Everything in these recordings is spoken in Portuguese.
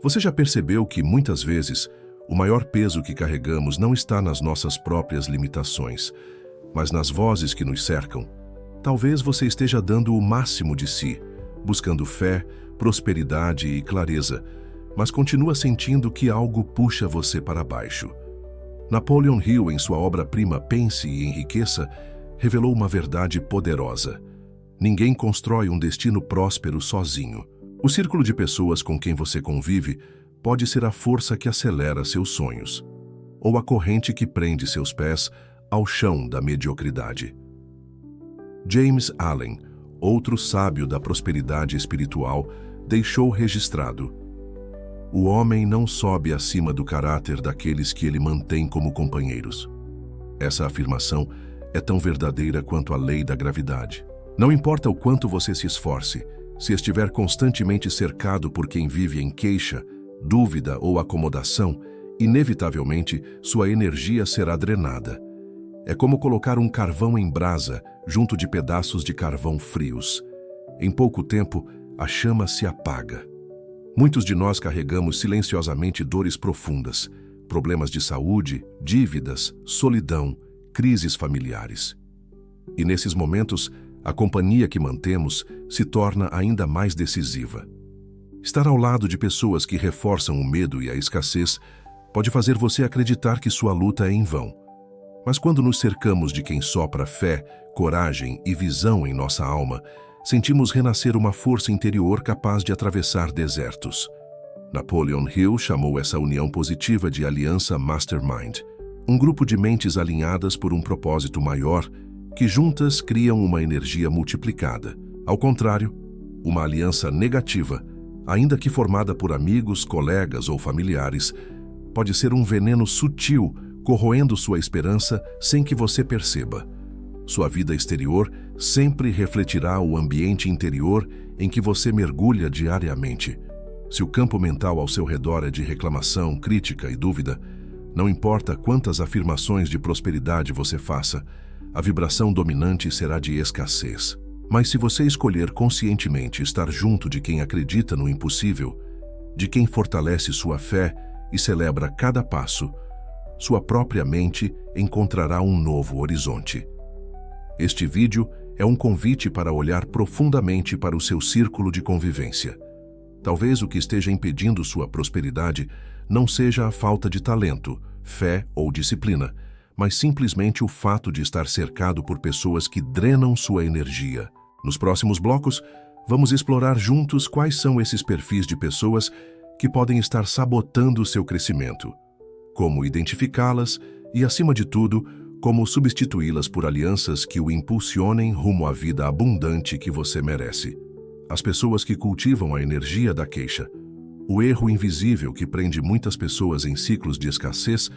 Você já percebeu que, muitas vezes, o maior peso que carregamos não está nas nossas próprias limitações, mas nas vozes que nos cercam? Talvez você esteja dando o máximo de si, buscando fé, prosperidade e clareza, mas continua sentindo que algo puxa você para baixo. Napoleon Hill, em sua obra-prima Pense e Enriqueça, revelou uma verdade poderosa. Ninguém constrói um destino próspero sozinho. O círculo de pessoas com quem você convive pode ser a força que acelera seus sonhos, ou a corrente que prende seus pés ao chão da mediocridade. James Allen, outro sábio da prosperidade espiritual, deixou registrado: o homem não sobe acima do caráter daqueles que ele mantém como companheiros. Essa afirmação é tão verdadeira quanto a lei da gravidade. Não importa o quanto você se esforce, se estiver constantemente cercado por quem vive em queixa, dúvida ou acomodação, inevitavelmente sua energia será drenada. É como colocar um carvão em brasa junto de pedaços de carvão frios. Em pouco tempo, a chama se apaga. Muitos de nós carregamos silenciosamente dores profundas, problemas de saúde, dívidas, solidão, crises familiares. E nesses momentos, a companhia que mantemos se torna ainda mais decisiva. Estar ao lado de pessoas que reforçam o medo e a escassez pode fazer você acreditar que sua luta é em vão. Mas quando nos cercamos de quem sopra fé, coragem e visão em nossa alma, sentimos renascer uma força interior capaz de atravessar desertos. Napoleon Hill chamou essa união positiva de aliança Mastermind, um grupo de mentes alinhadas por um propósito maior que juntas criam uma energia multiplicada. Ao contrário, uma aliança negativa, ainda que formada por amigos, colegas ou familiares, pode ser um veneno sutil, corroendo sua esperança sem que você perceba. Sua vida exterior sempre refletirá o ambiente interior em que você mergulha diariamente. Se o campo mental ao seu redor é de reclamação, crítica e dúvida, não importa quantas afirmações de prosperidade você faça, a vibração dominante será de escassez. Mas se você escolher conscientemente estar junto de quem acredita no impossível, de quem fortalece sua fé e celebra cada passo, sua própria mente encontrará um novo horizonte. Este vídeo é um convite para olhar profundamente para o seu círculo de convivência. Talvez o que esteja impedindo sua prosperidade não seja a falta de talento, fé ou disciplina, mas simplesmente o fato de estar cercado por pessoas que drenam sua energia. Nos próximos blocos, vamos explorar juntos quais são esses perfis de pessoas que podem estar sabotando seu crescimento, como identificá-las e, acima de tudo, como substituí-las por alianças que o impulsionem rumo à vida abundante que você merece. As pessoas que cultivam a energia da queixa. O erro invisível que prende muitas pessoas em ciclos de escassez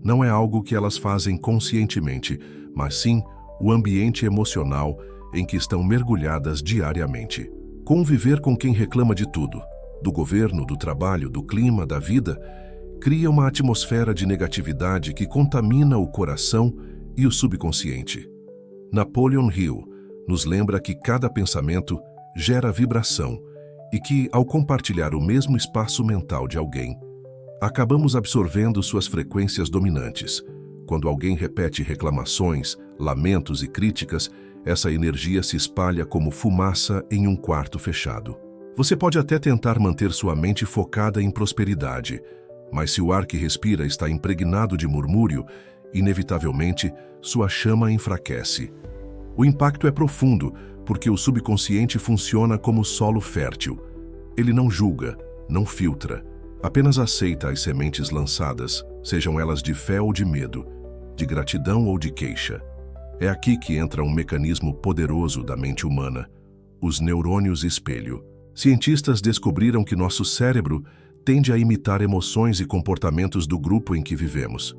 não é algo que elas fazem conscientemente, mas sim o ambiente emocional em que estão mergulhadas diariamente. Conviver com quem reclama de tudo, do governo, do trabalho, do clima, da vida, cria uma atmosfera de negatividade que contamina o coração e o subconsciente. Napoleon Hill nos lembra que cada pensamento gera vibração e que, ao compartilhar o mesmo espaço mental de alguém, acabamos absorvendo suas frequências dominantes. Quando alguém repete reclamações, lamentos e críticas, essa energia se espalha como fumaça em um quarto fechado. Você pode até tentar manter sua mente focada em prosperidade, mas se o ar que respira está impregnado de murmúrio, inevitavelmente sua chama enfraquece. O impacto é profundo, porque o subconsciente funciona como solo fértil. Ele não julga, não filtra, apenas aceita as sementes lançadas, sejam elas de fé ou de medo, de gratidão ou de queixa. É aqui que entra um mecanismo poderoso da mente humana, os neurônios espelho. Cientistas descobriram que nosso cérebro tende a imitar emoções e comportamentos do grupo em que vivemos.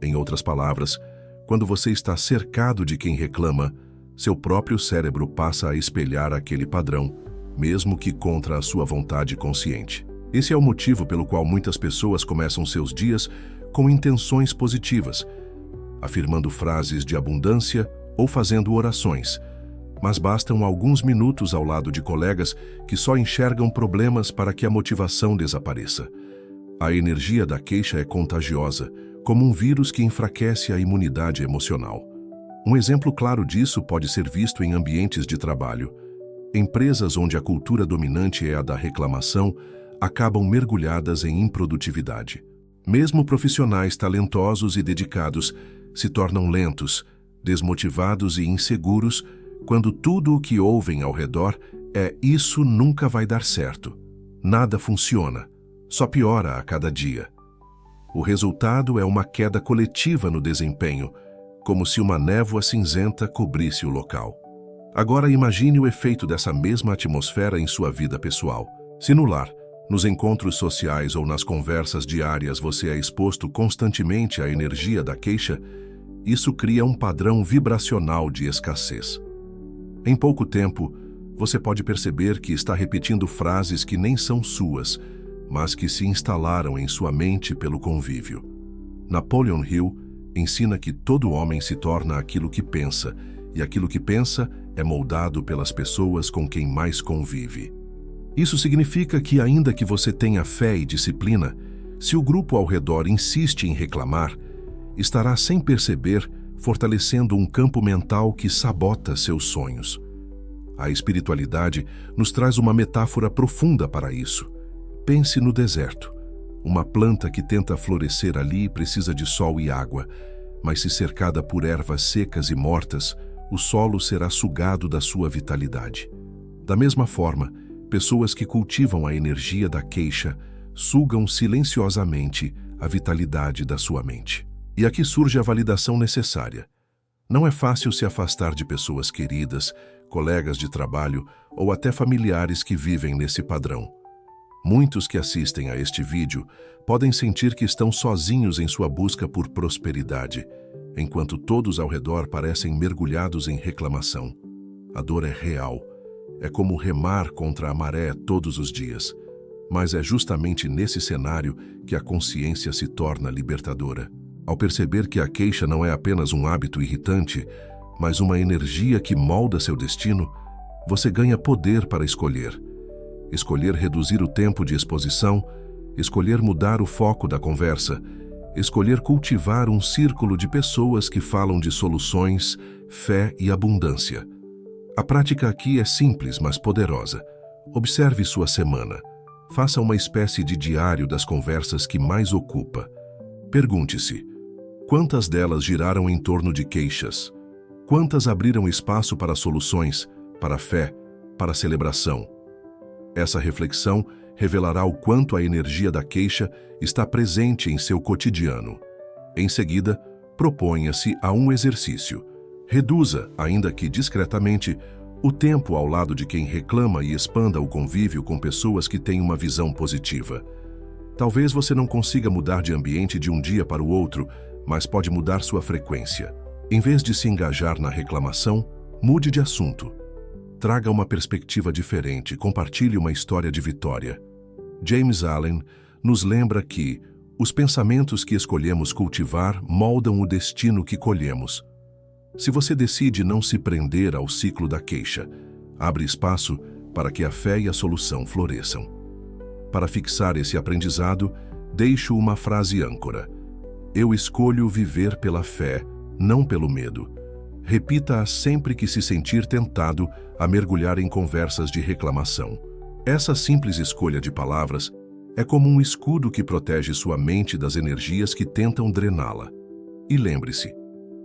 Em outras palavras, quando você está cercado de quem reclama, seu próprio cérebro passa a espelhar aquele padrão, mesmo que contra a sua vontade consciente. Esse é o motivo pelo qual muitas pessoas começam seus dias com intenções positivas, afirmando frases de abundância ou fazendo orações, mas bastam alguns minutos ao lado de colegas que só enxergam problemas para que a motivação desapareça. A energia da queixa é contagiosa, como um vírus que enfraquece a imunidade emocional. Um exemplo claro disso pode ser visto em ambientes de trabalho. Empresas onde a cultura dominante é a da reclamação acabam mergulhadas em improdutividade. Mesmo profissionais talentosos e dedicados se tornam lentos, desmotivados e inseguros quando tudo o que ouvem ao redor é "isso nunca vai dar certo, nada funciona, só piora a cada dia". O resultado é uma queda coletiva no desempenho, como se uma névoa cinzenta cobrisse o local. Agora imagine o efeito dessa mesma atmosfera em sua vida pessoal. Se no lar, nos encontros sociais ou nas conversas diárias você é exposto constantemente à energia da queixa, isso cria um padrão vibracional de escassez. Em pouco tempo, você pode perceber que está repetindo frases que nem são suas, mas que se instalaram em sua mente pelo convívio. Napoleon Hill ensina que todo homem se torna aquilo que pensa, e aquilo que pensa é moldado pelas pessoas com quem mais convive. Isso significa que, ainda que você tenha fé e disciplina, se o grupo ao redor insiste em reclamar, estará sem perceber fortalecendo um campo mental que sabota seus sonhos. A espiritualidade nos traz uma metáfora profunda para isso. Pense no deserto. Uma planta que tenta florescer ali precisa de sol e água, mas se cercada por ervas secas e mortas, o solo será sugado da sua vitalidade. Da mesma forma, pessoas que cultivam a energia da queixa sugam silenciosamente a vitalidade da sua mente. E aqui surge a validação necessária. Não é fácil se afastar de pessoas queridas, colegas de trabalho ou até familiares que vivem nesse padrão. Muitos que assistem a este vídeo podem sentir que estão sozinhos em sua busca por prosperidade, enquanto todos ao redor parecem mergulhados em reclamação. A dor é real. É como remar contra a maré todos os dias. Mas é justamente nesse cenário que a consciência se torna libertadora. Ao perceber que a queixa não é apenas um hábito irritante, mas uma energia que molda seu destino, você ganha poder para escolher. Escolher reduzir o tempo de exposição, escolher mudar o foco da conversa, escolher cultivar um círculo de pessoas que falam de soluções, fé e abundância. A prática aqui é simples, mas poderosa. Observe sua semana. Faça uma espécie de diário das conversas que mais ocupa. Pergunte-se: quantas delas giraram em torno de queixas? Quantas abriram espaço para soluções, para fé, para celebração? Essa reflexão revelará o quanto a energia da queixa está presente em seu cotidiano. Em seguida, proponha-se a um exercício. Reduza, ainda que discretamente, o tempo ao lado de quem reclama e expanda o convívio com pessoas que têm uma visão positiva. Talvez você não consiga mudar de ambiente de um dia para o outro, mas pode mudar sua frequência. Em vez de se engajar na reclamação, mude de assunto. Traga uma perspectiva diferente, compartilhe uma história de vitória. James Allen nos lembra que os pensamentos que escolhemos cultivar moldam o destino que colhemos. Se você decide não se prender ao ciclo da queixa, abre espaço para que a fé e a solução floresçam. Para fixar esse aprendizado, deixo uma frase âncora: eu escolho viver pela fé, não pelo medo. Repita-a sempre que se sentir tentado a mergulhar em conversas de reclamação. Essa simples escolha de palavras é como um escudo que protege sua mente das energias que tentam drená-la. E lembre-se,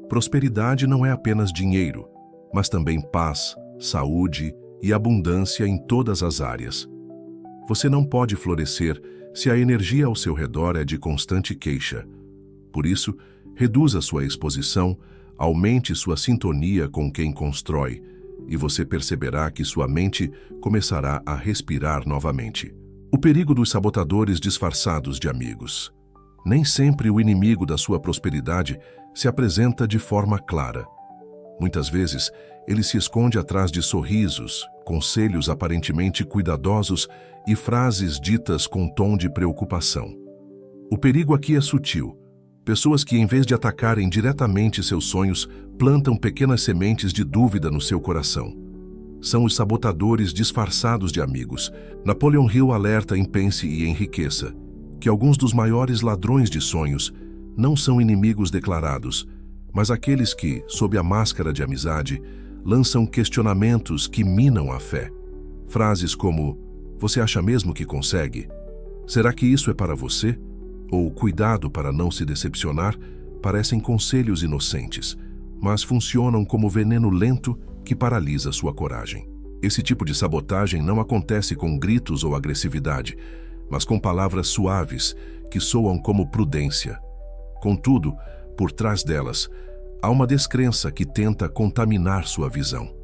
prosperidade não é apenas dinheiro, mas também paz, saúde e abundância em todas as áreas. Você não pode florescer se a energia ao seu redor é de constante queixa. Por isso, reduza sua exposição, aumente sua sintonia com quem constrói, e você perceberá que sua mente começará a respirar novamente. O perigo dos sabotadores disfarçados de amigos. Nem sempre o inimigo da sua prosperidade se apresenta de forma clara. Muitas vezes, ele se esconde atrás de sorrisos, conselhos aparentemente cuidadosos e frases ditas com tom de preocupação. O perigo aqui é sutil. Pessoas que, em vez de atacarem diretamente seus sonhos, plantam pequenas sementes de dúvida no seu coração. são os sabotadores disfarçados de amigos. Napoleon Hill alerta em Pense e Enriqueça que alguns dos maiores ladrões de sonhos não são inimigos declarados, mas aqueles que, sob a máscara de amizade, lançam questionamentos que minam a fé. Frases como: "Você acha mesmo que consegue? Será que isso é para você?" ou "Cuidado para não se decepcionar", parecem conselhos inocentes, mas funcionam como veneno lento que paralisa sua coragem. Esse tipo de sabotagem não acontece com gritos ou agressividade, mas com palavras suaves que soam como prudência. Contudo, por trás delas, há uma descrença que tenta contaminar sua visão.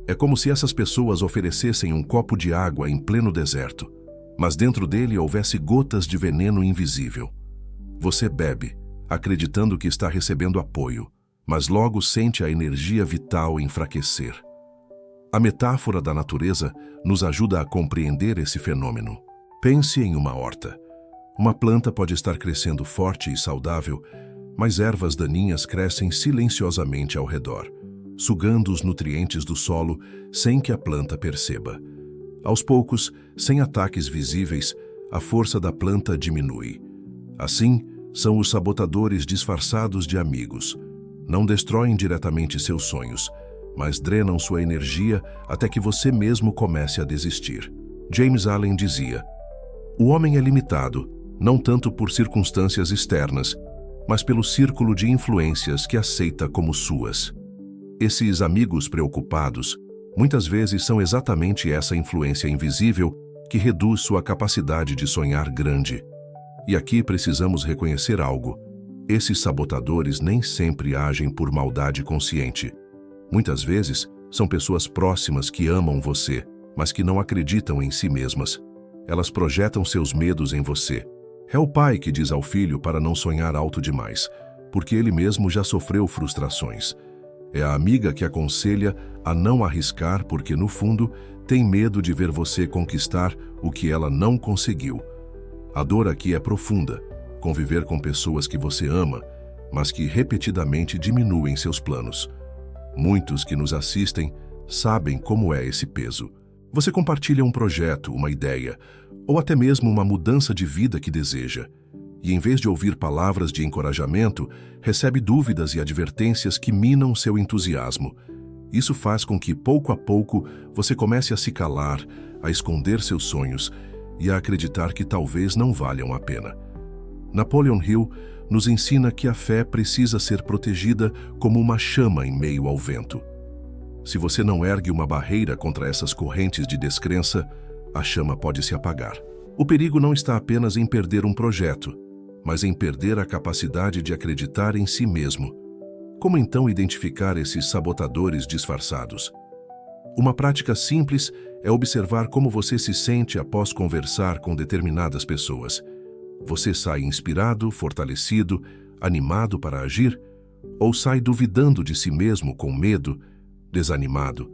É como se essas pessoas oferecessem um copo de água em pleno deserto, mas dentro dele houvesse gotas de veneno invisível. Você bebe, acreditando que está recebendo apoio, mas logo sente a energia vital enfraquecer. A metáfora da natureza nos ajuda a compreender esse fenômeno. Pense em uma horta. Uma planta pode estar crescendo forte e saudável, mas ervas daninhas crescem silenciosamente ao redor, sugando os nutrientes do solo sem que a planta perceba. Aos poucos, sem ataques visíveis, a força da planta diminui. Assim, são os sabotadores disfarçados de amigos. Não destroem diretamente seus sonhos, mas drenam sua energia até que você mesmo comece a desistir. James Allen dizia: "O homem é limitado, não tanto por circunstâncias externas, mas pelo círculo de influências que aceita como suas." Esses amigos preocupados muitas vezes são exatamente essa influência invisível que reduz sua capacidade de sonhar grande. E aqui precisamos reconhecer algo: esses sabotadores nem sempre agem por maldade consciente. Muitas vezes, são pessoas próximas que amam você, mas que não acreditam em si mesmas. Elas projetam seus medos em você. É o pai que diz ao filho para não sonhar alto demais, porque ele mesmo já sofreu frustrações. É a amiga que aconselha a não arriscar porque, no fundo, tem medo de ver você conquistar o que ela não conseguiu. A dor aqui é profunda: conviver com pessoas que você ama, mas que repetidamente diminuem seus planos. Muitos que nos assistem sabem como é esse peso. Você compartilha um projeto, uma ideia, ou até mesmo uma mudança de vida que deseja, e em vez de ouvir palavras de encorajamento, recebe dúvidas e advertências que minam seu entusiasmo. Isso faz com que, pouco a pouco, você comece a se calar, a esconder seus sonhos e a acreditar que talvez não valham a pena. Napoleon Hill nos ensina que a fé precisa ser protegida como uma chama em meio ao vento. Se você não ergue uma barreira contra essas correntes de descrença, a chama pode se apagar. O perigo não está apenas em perder um projeto, mas em perder a capacidade de acreditar em si mesmo. Como então identificar esses sabotadores disfarçados? Uma prática simples é observar como você se sente após conversar com determinadas pessoas. Você sai inspirado, fortalecido, animado para agir? Ou sai duvidando de si mesmo com medo, desanimado?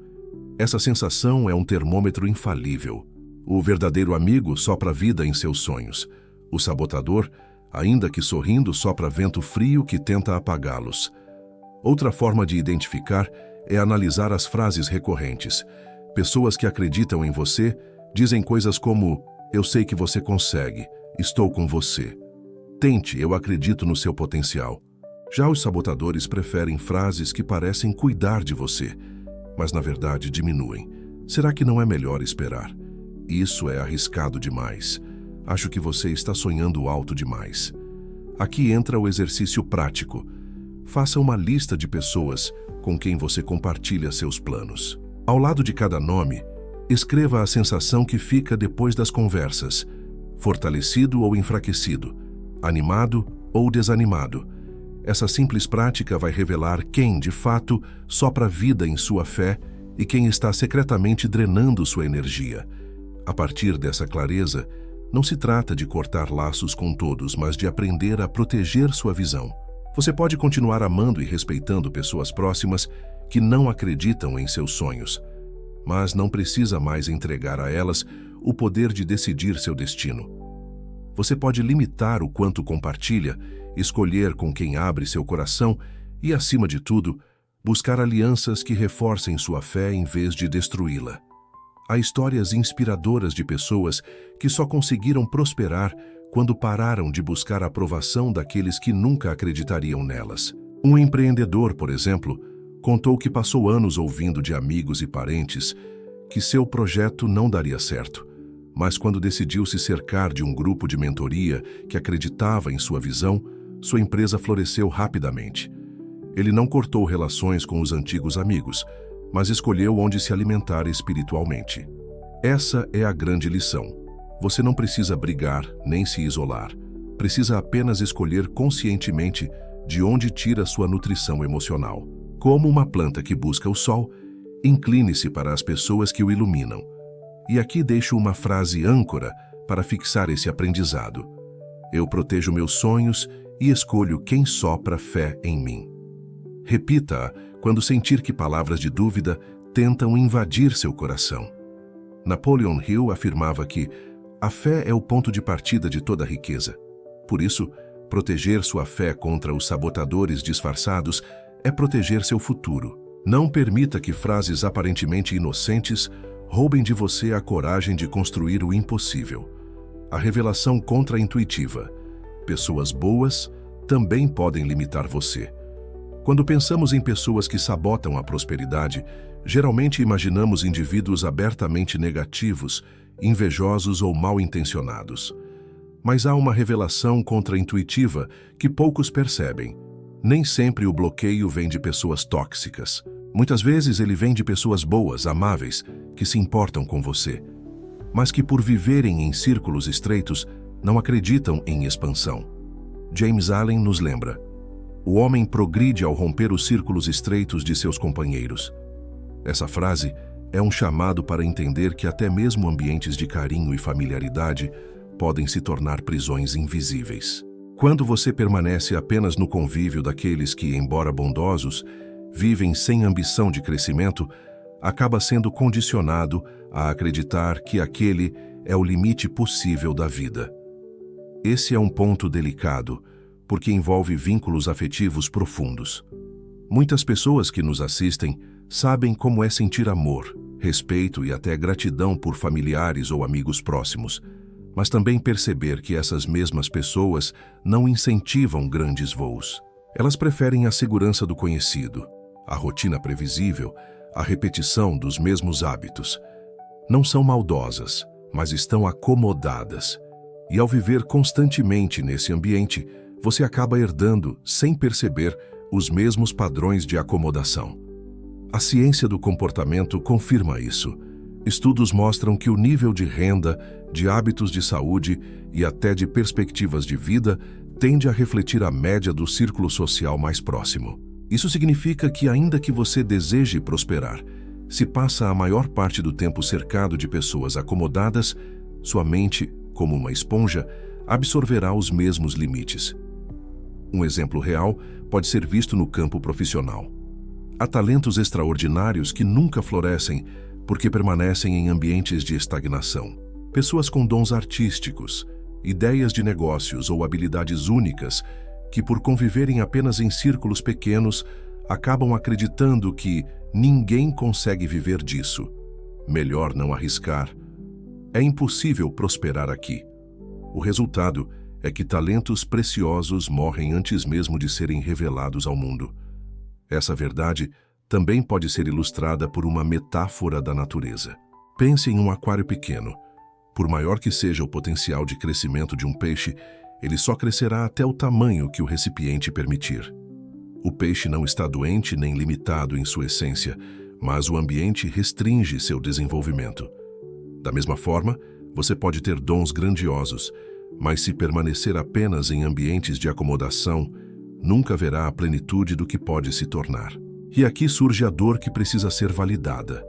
Essa sensação é um termômetro infalível. O verdadeiro amigo sopra vida em seus sonhos. O sabotador, ainda que sorrindo, sopra vento frio que tenta apagá-los. Outra forma de identificar é analisar as frases recorrentes. Pessoas que acreditam em você dizem coisas como: "Eu sei que você consegue, estou com você. Tente, eu acredito no seu potencial." Já os sabotadores preferem frases que parecem cuidar de você, mas na verdade diminuem. "Será que não é melhor esperar? Isso é arriscado demais. Acho que você está sonhando alto demais." Aqui entra o exercício prático. Faça uma lista de pessoas com quem você compartilha seus planos. Ao lado de cada nome, escreva a sensação que fica depois das conversas: fortalecido ou enfraquecido, animado ou desanimado. Essa simples prática vai revelar quem, de fato, sopra vida em sua fé e quem está secretamente drenando sua energia. A partir dessa clareza, não se trata de cortar laços com todos, mas de aprender a proteger sua visão. Você pode continuar amando e respeitando pessoas próximas que não acreditam em seus sonhos, mas não precisa mais entregar a elas o poder de decidir seu destino. Você pode limitar o quanto compartilha, escolher com quem abre seu coração e, acima de tudo, Buscar alianças que reforcem sua fé em vez de destruí-la. Há histórias inspiradoras de pessoas que só conseguiram prosperar quando pararam de buscar a aprovação daqueles que nunca acreditariam nelas. Um empreendedor, por exemplo, contou que passou anos ouvindo de amigos e parentes que seu projeto não daria certo, mas quando decidiu se cercar de um grupo de mentoria que acreditava em sua visão, sua empresa floresceu rapidamente. Ele não cortou relações com os antigos amigos, mas escolheu onde se alimentar espiritualmente. Essa é a grande lição. Você não precisa brigar nem se isolar. Precisa apenas escolher conscientemente de onde tira sua nutrição emocional. Como uma planta que busca o sol, incline-se para as pessoas que o iluminam. E aqui deixo uma frase âncora para fixar esse aprendizado. Eu protejo meus sonhos e escolho quem sopra fé em mim. Repita-a quando sentir que palavras de dúvida tentam invadir seu coração. Napoleon Hill afirmava que a fé é o ponto de partida de toda riqueza. Por isso, proteger sua fé contra os sabotadores disfarçados é proteger seu futuro. Não permita que frases aparentemente inocentes roubem de você a coragem de construir o impossível. A revelação contra-intuitiva. Pessoas boas também podem limitar você. Quando pensamos em pessoas que sabotam a prosperidade, geralmente imaginamos indivíduos abertamente negativos, invejosos ou mal-intencionados. Mas há uma revelação contra-intuitiva que poucos percebem. Nem sempre o bloqueio vem de pessoas tóxicas. Muitas vezes ele vem de pessoas boas, amáveis, que se importam com você, mas que por viverem em círculos estreitos, não acreditam em expansão. James Allen nos lembra: o homem progride ao romper os círculos estreitos de seus companheiros. Essa frase é um chamado para entender que até mesmo ambientes de carinho e familiaridade podem se tornar prisões invisíveis. Quando você permanece apenas no convívio daqueles que, embora bondosos, vivem sem ambição de crescimento, acaba sendo condicionado a acreditar que aquele é o limite possível da vida. Esse é um ponto delicado, porque envolve vínculos afetivos profundos. Muitas pessoas que nos assistem sabem como é sentir amor, respeito e até gratidão por familiares ou amigos próximos, mas também perceber que essas mesmas pessoas não incentivam grandes voos. Elas preferem a segurança do conhecido, a rotina previsível, a repetição dos mesmos hábitos. Não são maldosas, mas estão acomodadas. E ao viver constantemente nesse ambiente, você acaba herdando, sem perceber, os mesmos padrões de acomodação. A ciência do comportamento confirma isso. Estudos mostram que o nível de renda, de hábitos de saúde e até de perspectivas de vida tende a refletir a média do círculo social mais próximo. Isso significa que, ainda que você deseje prosperar, se passa a maior parte do tempo cercado de pessoas acomodadas, sua mente, como uma esponja, absorverá os mesmos limites. Um exemplo real pode ser visto no campo profissional. Há talentos extraordinários que nunca florescem porque permanecem em ambientes de estagnação. Pessoas com dons artísticos, ideias de negócios ou habilidades únicas que, por conviverem apenas em círculos pequenos, acabam acreditando que ninguém consegue viver disso. Melhor não arriscar. É impossível prosperar aqui. O resultado é que talentos preciosos morrem antes mesmo de serem revelados ao mundo. Essa verdade também pode ser ilustrada por uma metáfora da natureza. Pense em um aquário pequeno. Por maior que seja o potencial de crescimento de um peixe, ele só crescerá até o tamanho que o recipiente permitir. O peixe não está doente nem limitado em sua essência, mas o ambiente restringe seu desenvolvimento. Da mesma forma, você pode ter dons grandiosos, mas se permanecer apenas em ambientes de acomodação, nunca verá a plenitude do que pode se tornar. E aqui surge a dor que precisa ser validada.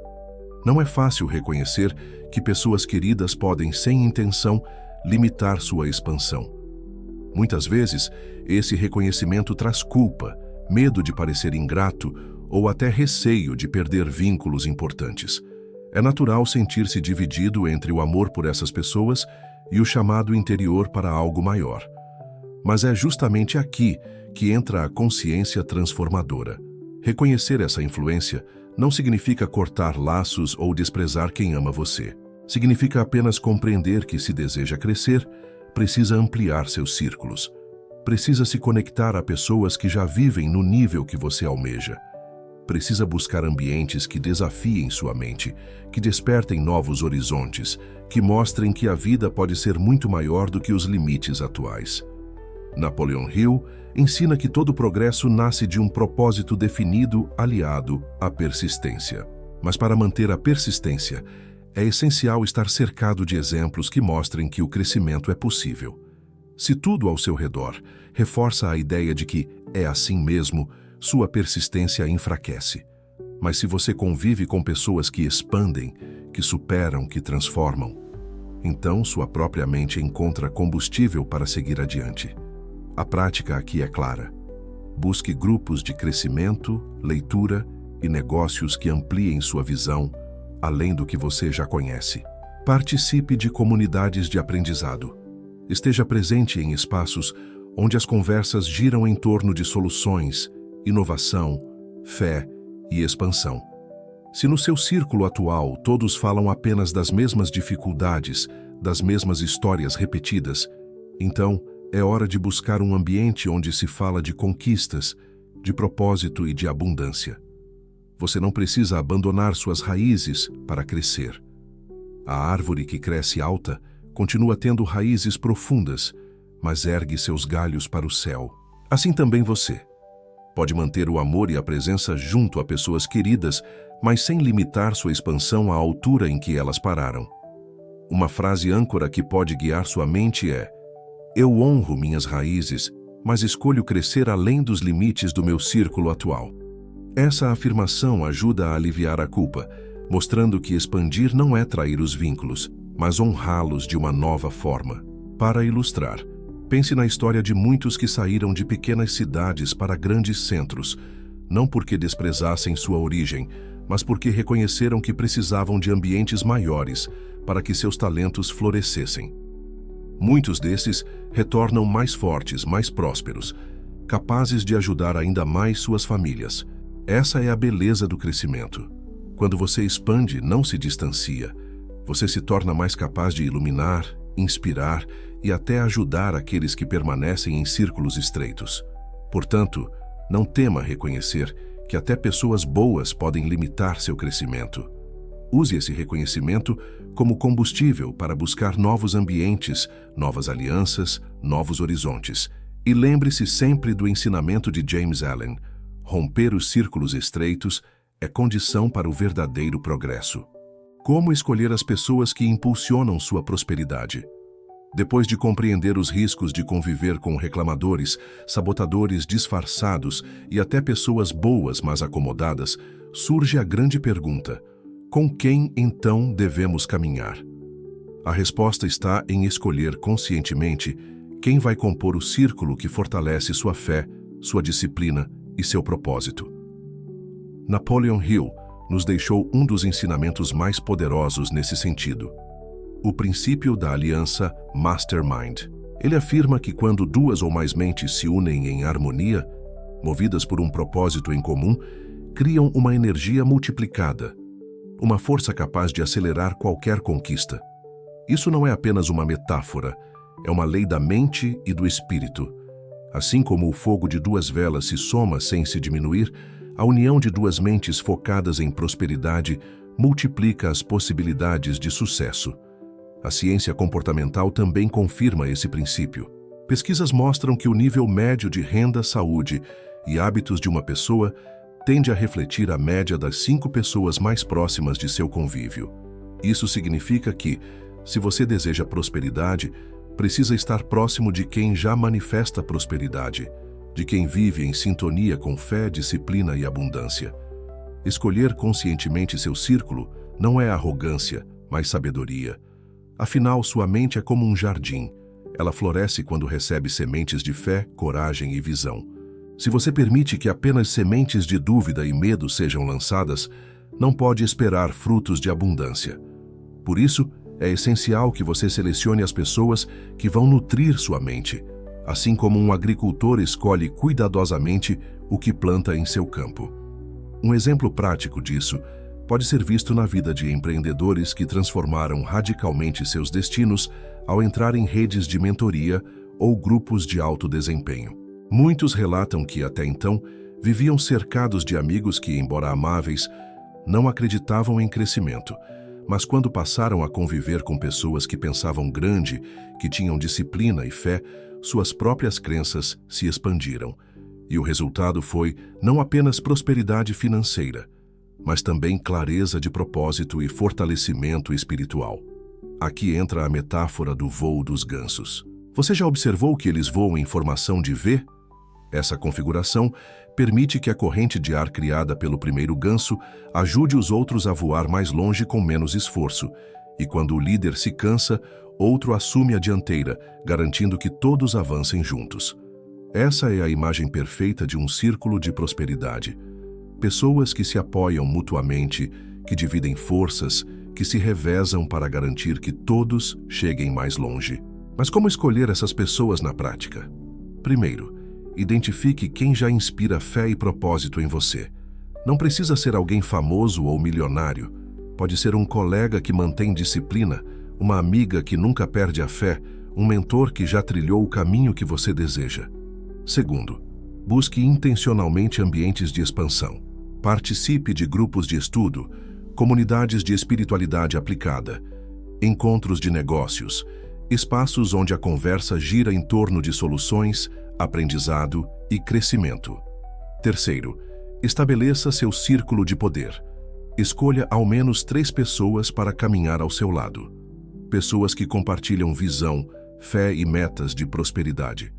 Não é fácil reconhecer que pessoas queridas podem, sem intenção, limitar sua expansão. Muitas vezes, esse reconhecimento traz culpa, medo de parecer ingrato ou até receio de perder vínculos importantes. É natural sentir-se dividido entre o amor por essas pessoas e o chamado interior para algo maior. Mas é justamente aqui que entra a consciência transformadora. Reconhecer essa influência não significa cortar laços ou desprezar quem ama você. Significa apenas compreender que, se deseja crescer, precisa ampliar seus círculos. Precisa se conectar a pessoas que já vivem no nível que você almeja. Precisa buscar ambientes que desafiem sua mente, que despertem novos horizontes, que mostrem que a vida pode ser muito maior do que os limites atuais. Napoleon Hill ensina que todo progresso nasce de um propósito definido aliado à persistência. Mas para manter a persistência, é essencial estar cercado de exemplos que mostrem que o crescimento é possível. Se tudo ao seu redor reforça a ideia de que é assim mesmo, sua persistência enfraquece. Mas se você convive com pessoas que expandem, que superam, que transformam, então sua própria mente encontra combustível para seguir adiante. A prática aqui é clara. Busque grupos de crescimento, leitura e negócios que ampliem sua visão, além do que você já conhece. Participe de comunidades de aprendizado. Esteja presente em espaços onde as conversas giram em torno de soluções, inovação, fé e expansão. Se no seu círculo atual todos falam apenas das mesmas dificuldades, das mesmas histórias repetidas, então é hora de buscar um ambiente onde se fala de conquistas, de propósito e de abundância. Você não precisa abandonar suas raízes para crescer. A árvore que cresce alta continua tendo raízes profundas, mas ergue seus galhos para o céu. Assim também você. Pode manter o amor e a presença junto a pessoas queridas, mas sem limitar sua expansão à altura em que elas pararam. Uma frase âncora que pode guiar sua mente é: eu honro minhas raízes, mas escolho crescer além dos limites do meu círculo atual. Essa afirmação ajuda a aliviar a culpa, mostrando que expandir não é trair os vínculos, mas honrá-los de uma nova forma. Para ilustrar, pense na história de muitos que saíram de pequenas cidades para grandes centros, não porque desprezassem sua origem, mas porque reconheceram que precisavam de ambientes maiores para que seus talentos florescessem. Muitos desses retornam mais fortes, mais prósperos, capazes de ajudar ainda mais suas famílias. Essa é a beleza do crescimento. Quando você expande, não se distancia. Você se torna mais capaz de iluminar, inspirar e até ajudar aqueles que permanecem em círculos estreitos. Portanto, não tema reconhecer que até pessoas boas podem limitar seu crescimento. Use esse reconhecimento como combustível para buscar novos ambientes, novas alianças, novos horizontes. E lembre-se sempre do ensinamento de James Allen: romper os círculos estreitos é condição para o verdadeiro progresso. Como escolher as pessoas que impulsionam sua prosperidade? Depois de compreender os riscos de conviver com reclamadores, sabotadores disfarçados e até pessoas boas mas acomodadas, surge a grande pergunta: com quem então devemos caminhar? A resposta está em escolher conscientemente quem vai compor o círculo que fortalece sua fé, sua disciplina e seu propósito. Napoleon Hill nos deixou um dos ensinamentos mais poderosos nesse sentido: o princípio da aliança Mastermind. Ele afirma que quando duas ou mais mentes se unem em harmonia, movidas por um propósito em comum, criam uma energia multiplicada, uma força capaz de acelerar qualquer conquista. Isso não é apenas uma metáfora, é uma lei da mente e do espírito. Assim como o fogo de duas velas se soma sem se diminuir, a união de duas mentes focadas em prosperidade multiplica as possibilidades de sucesso. A ciência comportamental também confirma esse princípio. Pesquisas mostram que o nível médio de renda, saúde e hábitos de uma pessoa tende a refletir a média das 5 pessoas mais próximas de seu convívio. Isso significa que, se você deseja prosperidade, precisa estar próximo de quem já manifesta prosperidade, de quem vive em sintonia com fé, disciplina e abundância. Escolher conscientemente seu círculo não é arrogância, mas sabedoria. Afinal, sua mente é como um jardim. Ela floresce quando recebe sementes de fé, coragem e visão. Se você permite que apenas sementes de dúvida e medo sejam lançadas, não pode esperar frutos de abundância. Por isso, é essencial que você selecione as pessoas que vão nutrir sua mente, assim como um agricultor escolhe cuidadosamente o que planta em seu campo. Um exemplo prático disso pode ser visto na vida de empreendedores que transformaram radicalmente seus destinos ao entrar em redes de mentoria ou grupos de alto desempenho. Muitos relatam que, até então, viviam cercados de amigos que, embora amáveis, não acreditavam em crescimento, mas quando passaram a conviver com pessoas que pensavam grande, que tinham disciplina e fé, suas próprias crenças se expandiram. E o resultado foi não apenas prosperidade financeira, mas também clareza de propósito e fortalecimento espiritual. Aqui entra a metáfora do voo dos gansos. Você já observou que eles voam em formação de V? Essa configuração permite que a corrente de ar criada pelo primeiro ganso ajude os outros a voar mais longe com menos esforço, e quando o líder se cansa, outro assume a dianteira, garantindo que todos avancem juntos. Essa é a imagem perfeita de um círculo de prosperidade. Pessoas que se apoiam mutuamente, que dividem forças, que se revezam para garantir que todos cheguem mais longe. Mas como escolher essas pessoas na prática? Primeiro, identifique quem já inspira fé e propósito em você. Não precisa ser alguém famoso ou milionário. Pode ser um colega que mantém disciplina, uma amiga que nunca perde a fé, um mentor que já trilhou o caminho que você deseja. Segundo, busque intencionalmente ambientes de expansão. Participe de grupos de estudo, comunidades de espiritualidade aplicada, encontros de negócios, espaços onde a conversa gira em torno de soluções, aprendizado e crescimento. Terceiro, estabeleça seu círculo de poder. Escolha ao menos 3 pessoas para caminhar ao seu lado. Pessoas que compartilham visão, fé e metas de prosperidade.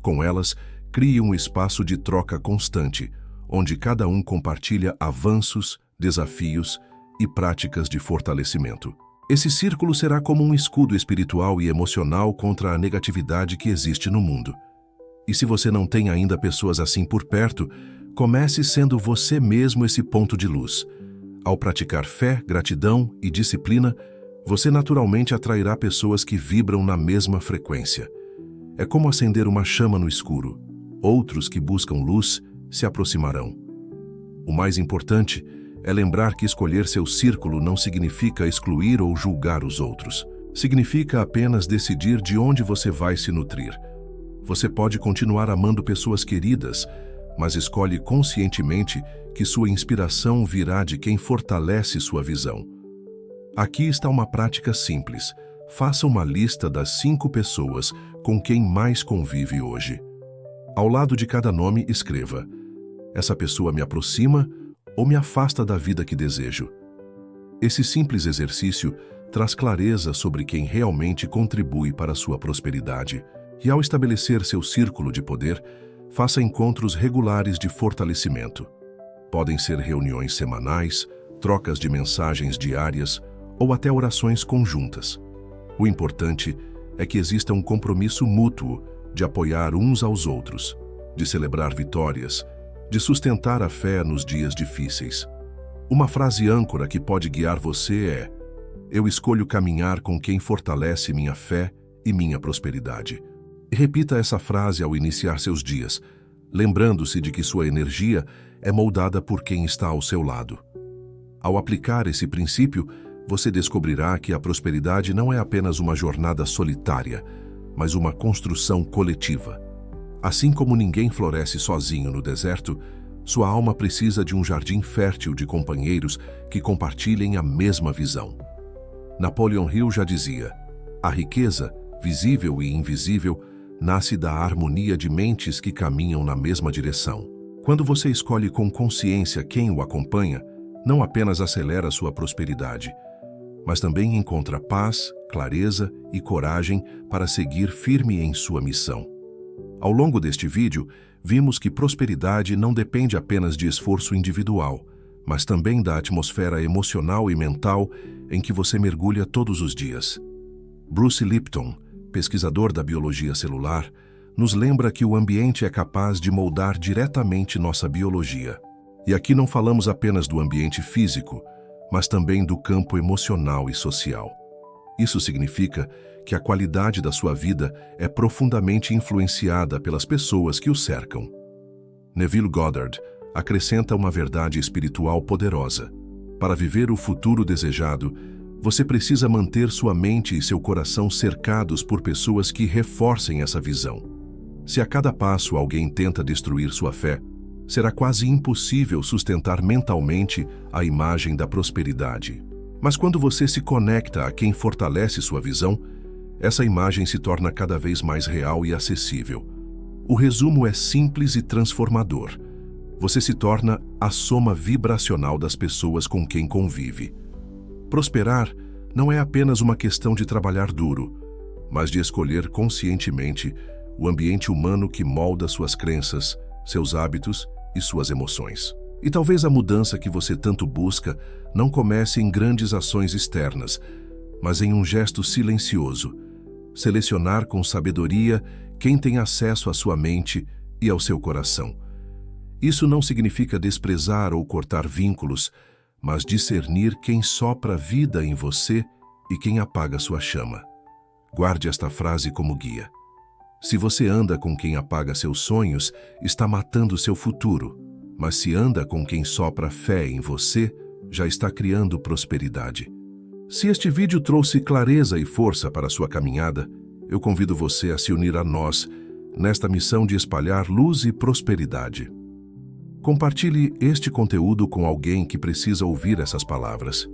Com elas, crie um espaço de troca constante, onde cada um compartilha avanços, desafios e práticas de fortalecimento. Esse círculo será como um escudo espiritual e emocional contra a negatividade que existe no mundo. E se você não tem ainda pessoas assim por perto, comece sendo você mesmo esse ponto de luz. Ao praticar fé, gratidão e disciplina, você naturalmente atrairá pessoas que vibram na mesma frequência. É como acender uma chama no escuro. Outros que buscam luz se aproximarão. O mais importante é lembrar que escolher seu círculo não significa excluir ou julgar os outros. Significa apenas decidir de onde você vai se nutrir. Você pode continuar amando pessoas queridas, mas escolhe conscientemente que sua inspiração virá de quem fortalece sua visão. Aqui está uma prática simples. Faça uma lista das 5 pessoas com quem mais convive hoje. Ao lado de cada nome, escreva: essa pessoa me aproxima ou me afasta da vida que desejo. Esse simples exercício traz clareza sobre quem realmente contribui para a sua prosperidade. E ao estabelecer seu círculo de poder, faça encontros regulares de fortalecimento. Podem ser reuniões semanais, trocas de mensagens diárias ou até orações conjuntas. O importante é que exista um compromisso mútuo de apoiar uns aos outros, de celebrar vitórias, de sustentar a fé nos dias difíceis. Uma frase âncora que pode guiar você é: eu escolho caminhar com quem fortalece minha fé e minha prosperidade. Repita essa frase ao iniciar seus dias, lembrando-se de que sua energia é moldada por quem está ao seu lado. Ao aplicar esse princípio, você descobrirá que a prosperidade não é apenas uma jornada solitária, mas uma construção coletiva. Assim como ninguém floresce sozinho no deserto, sua alma precisa de um jardim fértil de companheiros que compartilhem a mesma visão. Napoleon Hill já dizia: a riqueza, visível e invisível, nasce da harmonia de mentes que caminham na mesma direção. Quando você escolhe com consciência quem o acompanha, não apenas acelera sua prosperidade, mas também encontra paz, clareza e coragem para seguir firme em sua missão. Ao longo deste vídeo, vimos que prosperidade não depende apenas de esforço individual, mas também da atmosfera emocional e mental em que você mergulha todos os dias. Bruce Lipton, pesquisador da biologia celular, nos lembra que o ambiente é capaz de moldar diretamente nossa biologia. E aqui não falamos apenas do ambiente físico, mas também do campo emocional e social. Isso significa que a qualidade da sua vida é profundamente influenciada pelas pessoas que o cercam. Neville Goddard, acrescenta uma verdade espiritual poderosa. Para viver o futuro desejado, você precisa manter sua mente e seu coração cercados por pessoas que reforcem essa visão. Se a cada passo alguém tenta destruir sua fé, será quase impossível sustentar mentalmente a imagem da prosperidade. Mas quando você se conecta a quem fortalece sua visão, essa imagem se torna cada vez mais real e acessível. O resumo é simples e transformador. Você se torna a soma vibracional das pessoas com quem convive. Prosperar não é apenas uma questão de trabalhar duro, mas de escolher conscientemente o ambiente humano que molda suas crenças, seus hábitos e suas emoções. E talvez a mudança que você tanto busca não comece em grandes ações externas, mas em um gesto silencioso: selecionar com sabedoria quem tem acesso à sua mente e ao seu coração. Isso não significa desprezar ou cortar vínculos, mas discernir quem sopra vida em você e quem apaga sua chama. Guarde esta frase como guia. Se você anda com quem apaga seus sonhos, está matando seu futuro. Mas se anda com quem sopra fé em você, já está criando prosperidade. Se este vídeo trouxe clareza e força para a sua caminhada, eu convido você a se unir a nós nesta missão de espalhar luz e prosperidade. Compartilhe este conteúdo com alguém que precisa ouvir essas palavras.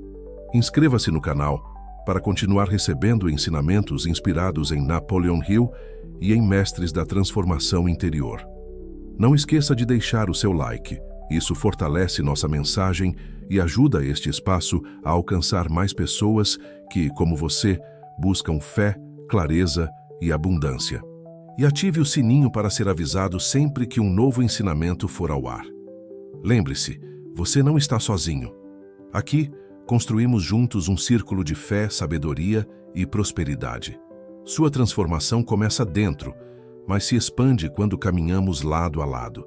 Inscreva-se no canal para continuar recebendo ensinamentos inspirados em Napoleon Hill e em mestres da transformação interior. Não esqueça de deixar o seu like. Isso fortalece nossa mensagem e ajuda este espaço a alcançar mais pessoas que, como você, buscam fé, clareza e abundância. E ative o sininho para ser avisado sempre que um novo ensinamento for ao ar. Lembre-se, você não está sozinho. Aqui, construímos juntos um círculo de fé, sabedoria e prosperidade. Sua transformação começa dentro, mas se expande quando caminhamos lado a lado.